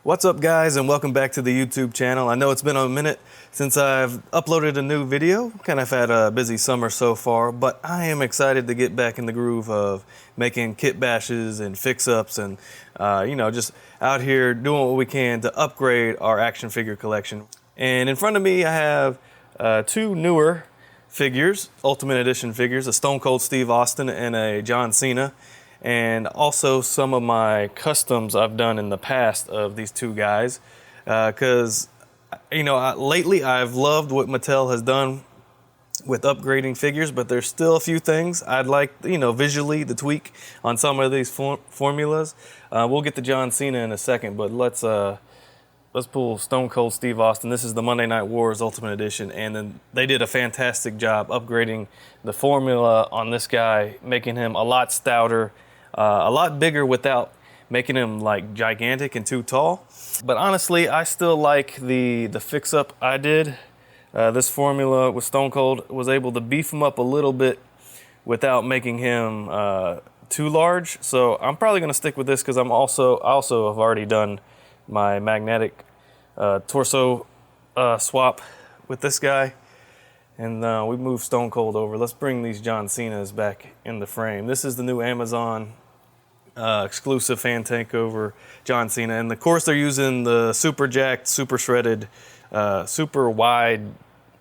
What's up, guys, and welcome back to the YouTube channel. I know it's been a minute since I've uploaded a new video. Kind of had a busy summer so far, but I am excited to get back in the groove of making kit bashes and fix-ups and, just out here doing what we can to upgrade our action figure collection. And in front of me, I have two newer figures, Ultimate Edition figures, a Stone Cold Steve Austin and a John Cena. And also some of my customs I've done in the past of these two guys, because lately I've loved what Mattel has done with upgrading figures, but there's still a few things I'd like, visually to tweak on some of these formulas. We'll get to John Cena in a second, but let's pull Stone Cold Steve Austin. This is the Monday Night Wars Ultimate Edition, and then they did a fantastic job upgrading the formula on this guy, making him a lot stouter, a lot bigger without making him like gigantic and too tall. But honestly, I still like the fix-up I did. This formula with Stone Cold was able to beef him up a little bit without making him too large. So I'm probably going to stick with this because I also have already done my magnetic torso swap with this guy. And we moved Stone Cold over. Let's bring these John Cenas back in the frame. This is the new Amazon exclusive fan takeover John Cena. And of course they're using the super jacked, super shredded, super wide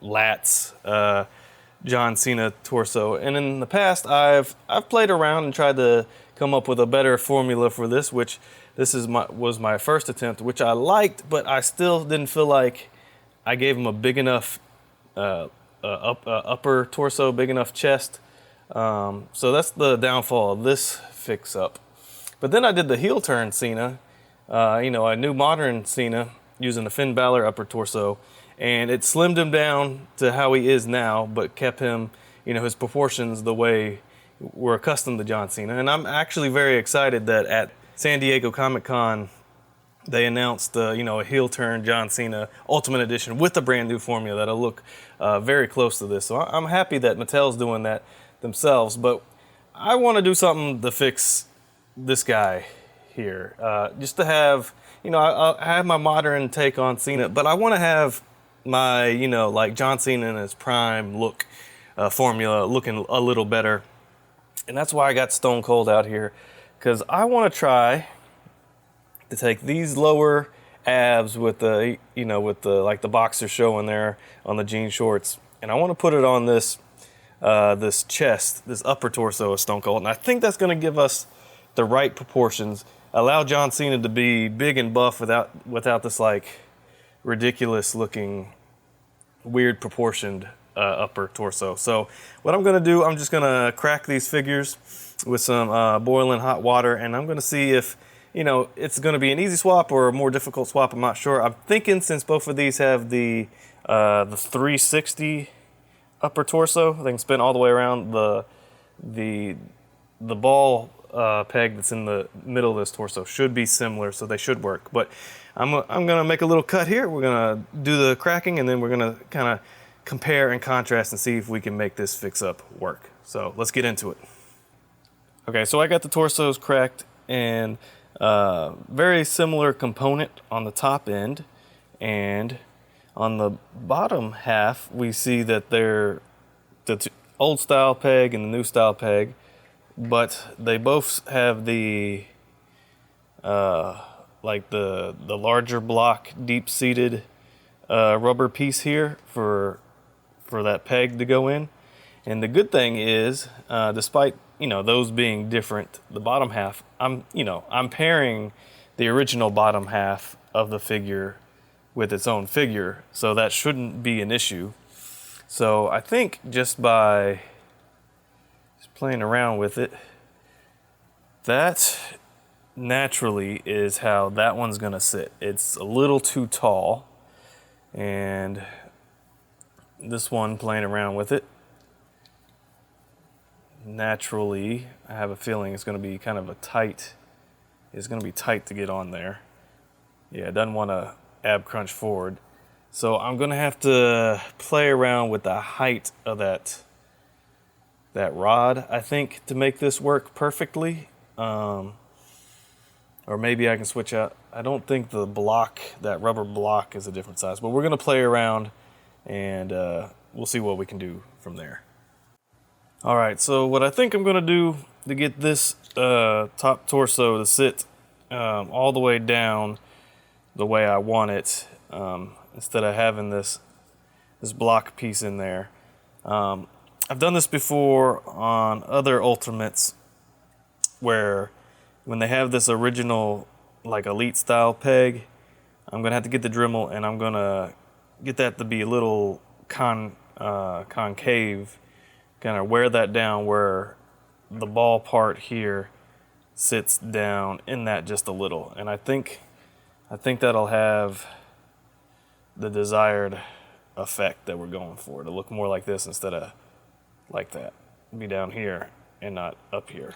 lats John Cena torso. And in the past I've played around and tried to come up with a better formula for this, which this was my first attempt, which I liked, but I still didn't feel like I gave him a big enough upper torso, big enough chest. So that's the downfall of this fix-up. But then I did the heel turn Cena, a new modern Cena using a Finn Balor upper torso, and it slimmed him down to how he is now, but kept him, his proportions the way we're accustomed to John Cena. And I'm actually very excited that at San Diego Comic-Con, they announced, a heel turn John Cena Ultimate Edition with a brand new formula that'll look very close to this. So I'm happy that Mattel's doing that themselves, but I want to do something to fix this guy here. Just to have, I have my modern take on Cena, but I want to have my, like John Cena in his prime look formula looking a little better. And that's why I got Stone Cold out here, because I want to try to take these lower abs with the, like the boxer showing there on the jean shorts, and I want to put it on this this chest, this upper torso of Stone Cold. And I think that's going to give us the right proportions, allow John Cena to be big and buff without this like ridiculous looking, weird proportioned upper torso. So what I'm going to do, I'm just going to crack these figures with some boiling hot water, and I'm going to see if it's going to be an easy swap or a more difficult swap. I'm not sure. I'm thinking since both of these have the 360 upper torso, they can spin all the way around. The ball peg that's in the middle of this torso should be similar, so they should work. But I'm going to make a little cut here. We're going to do the cracking, and then we're going to kind of compare and contrast and see if we can make this fix-up work. So let's get into it. Okay, so I got the torsos cracked, and very similar component on the top end, and on the bottom half we see that they're the old style peg and the new style peg, but they both have the like the larger block deep seated rubber piece here for that peg to go in. And the good thing is, despite those being different, the bottom half, I'm pairing the original bottom half of the figure with its own figure, so that shouldn't be an issue. So I think just by playing around with it, that naturally is how that one's gonna sit. It's a little too tall, and this one, playing around with it, naturally I have a feeling it's going to be kind of tight to get on there. Yeah, it doesn't want to ab crunch forward, so I'm going to have to play around with the height of that rod, I think, to make this work perfectly. or maybe I can switch out. I don't think the block, that rubber block, is a different size, but we're gonna play around and we'll see what we can do from there. All right, so what I think I'm gonna do to get this top torso to sit all the way down the way I want it, instead of having this block piece in there. I've done this before on other Ultimates where when they have this original like Elite style peg, I'm gonna have to get the Dremel and I'm gonna get that to be a little concave, kind of wear that down where the ball part here sits down in that just a little. And I think that'll have the desired effect that we're going for, to look more like this instead of like that. Be down here and not up here.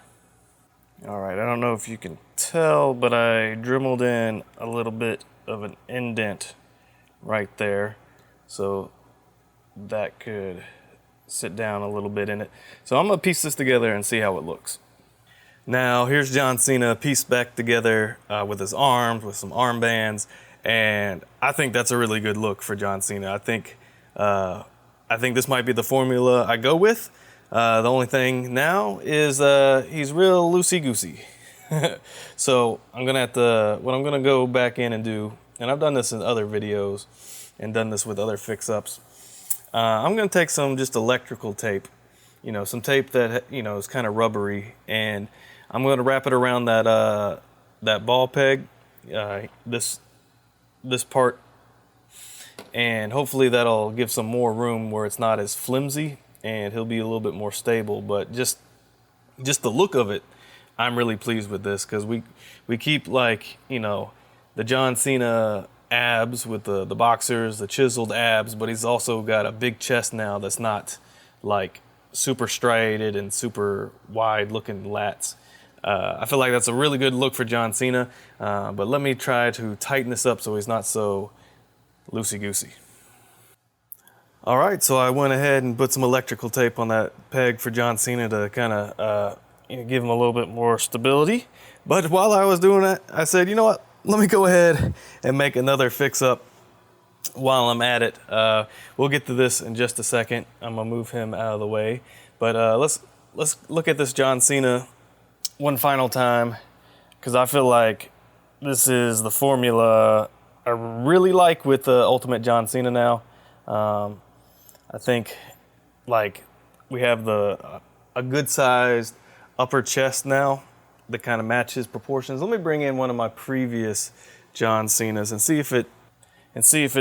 All right, I don't know if you can tell, but I dremeled in a little bit of an indent right there, so that could sit down a little bit in it. So I'm gonna piece this together and see how it looks. Now here's John Cena pieced back together with his arms, with some armbands, and I think that's a really good look for John Cena. I think this might be the formula I go with. The only thing now is he's real loosey-goosey. So I'm gonna have to, what I'm gonna go back in and do, and I've done this in other videos and done this with other fix-ups. I'm gonna take some just electrical tape, some tape that is kind of rubbery, and I'm gonna wrap it around that ball peg, this part, and hopefully that'll give some more room where it's not as flimsy and he'll be a little bit more stable. But just the look of it, I'm really pleased with this, because we keep the John Cena abs with the boxers, the chiseled abs, but he's also got a big chest now that's not like super striated and super wide looking lats. I feel like that's a really good look for John Cena, but let me try to tighten this up so he's not so loosey-goosey. All right, so I went ahead and put some electrical tape on that peg for John Cena to kind of give him a little bit more stability. But while I was doing that, I said, you know what? Let me go ahead and make another fix-up while I'm at it. We'll get to this in just a second. I'm gonna move him out of the way. But let's look at this John Cena one final time, because I feel like this is the formula I really like with the Ultimate John Cena now. I think we have a good sized upper chest now that kind of matches proportions. Let me bring in one of my previous John Cenas and see if it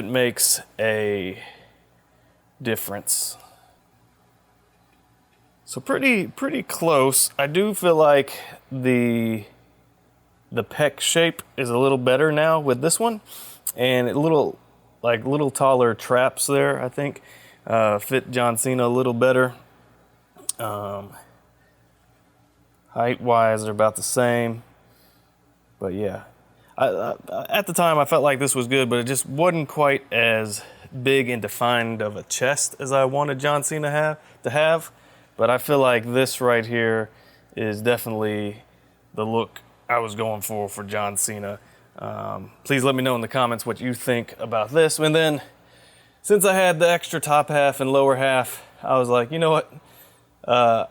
makes a difference. So pretty close. I do feel like the pec shape is a little better now with this one, and a little taller traps there, I think, fit John Cena a little better. Height-wise, they're about the same. But yeah, at the time I felt like this was good, but it just wasn't quite as big and defined of a chest as I wanted John Cena to have. But I feel like this right here is definitely the look I was going for John Cena. Please let me know in the comments what you think about this. And then, since I had the extra top half and lower half, I was like, you know what? I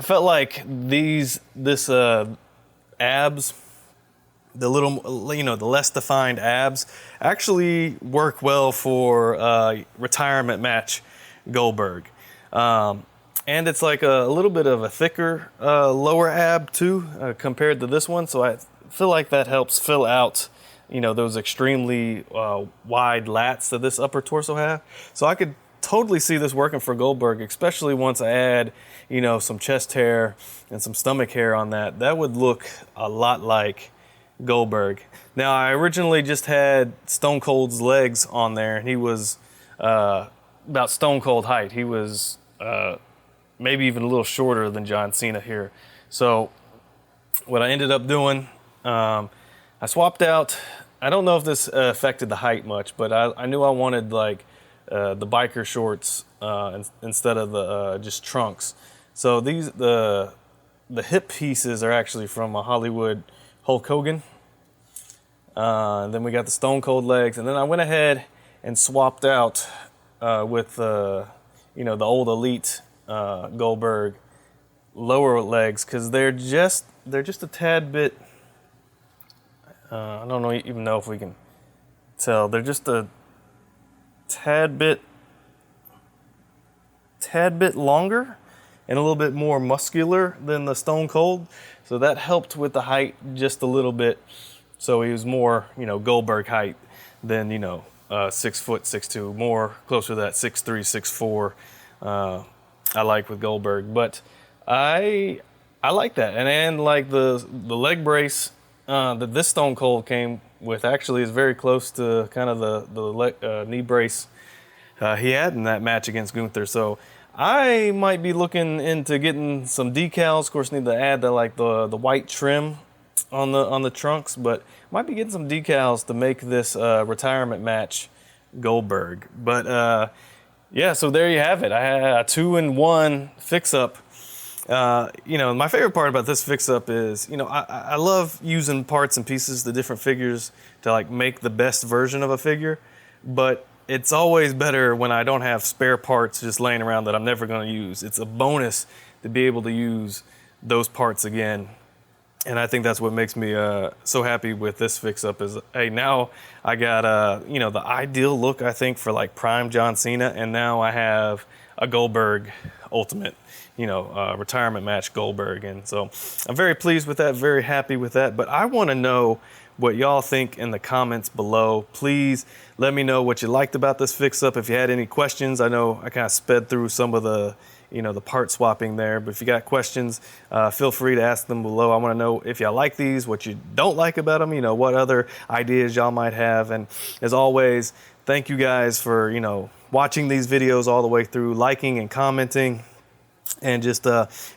felt like this abs, the less defined abs, actually work well for retirement match Goldberg. And it's like a little bit of a thicker lower ab too, compared to this one. So I feel like that helps fill out, those extremely wide lats that this upper torso have. So I could totally see this working for Goldberg, especially once I add, some chest hair and some stomach hair on that. That would look a lot like Goldberg. Now, I originally just had Stone Cold's legs on there, and he was about Stone Cold height. He was maybe even a little shorter than John Cena here. So what I ended up doing, I swapped out, I don't know if this affected the height much, but I knew I wanted the biker shorts instead of the just trunks. So the hip pieces are actually from a Hollywood Hulk Hogan. And then we got the Stone Cold legs, and then I went ahead and swapped out with the old Elite Goldberg lower legs, because they're just a tad bit. I don't even know if we can tell. They're just a tad bit longer and a little bit more muscular than the Stone Cold, so that helped with the height just a little bit. So he was more, Goldberg height than, 6 foot, 6'2", more closer to that 6'3", 6'4", I like with Goldberg. But I like that. And like the leg brace that this Stone Cold came with actually is very close to kind of the knee brace he had in that match against Gunther. So I might be looking into getting some decals. Of course, need to add the white trim on the trunks, but might be getting some decals to make this retirement match Goldberg. But yeah, so there you have it. I had a 2-in-1 fix-up. My favorite part about this fix-up is, I love using parts and pieces, the different figures, to like make the best version of a figure, but it's always better when I don't have spare parts just laying around that I'm never going to use. It's a bonus to be able to use those parts again. And I think that's what makes me so happy with this fix-up is, hey, now I got, the ideal look, I think, for like prime John Cena. And now I have a Goldberg Ultimate, retirement match Goldberg. And so I'm very pleased with that, very happy with that. But I want to know what y'all think in the comments below. Please let me know what you liked about this fix-up. If you had any questions, I know I kind of sped through some of the the part swapping there, but if you got questions, feel free to ask them below. I want to know if y'all like these, what you don't like about them, what other ideas y'all might have. And as always, thank you guys for watching these videos all the way through, liking and commenting, and just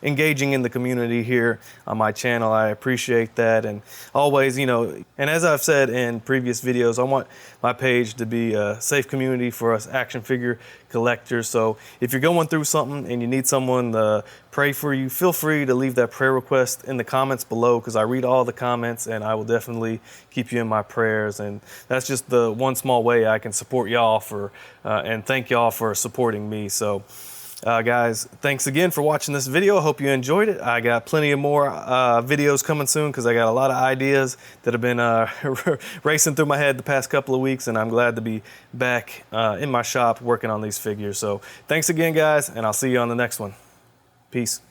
engaging in the community here on my channel. I appreciate that. And always, and as I've said in previous videos, I want my page to be a safe community for us action figure collectors. So if you're going through something and you need someone to pray for you, feel free to leave that prayer request in the comments below, because I read all the comments and I will definitely keep you in my prayers. And that's just the one small way I can support y'all and thank y'all for supporting me. So guys, thanks again for watching this video. I hope you enjoyed it. I got plenty of more videos coming soon, because I got a lot of ideas that have been racing through my head the past couple of weeks, and I'm glad to be back in my shop working on these figures. So thanks again, guys, and I'll see you on the next one. Peace.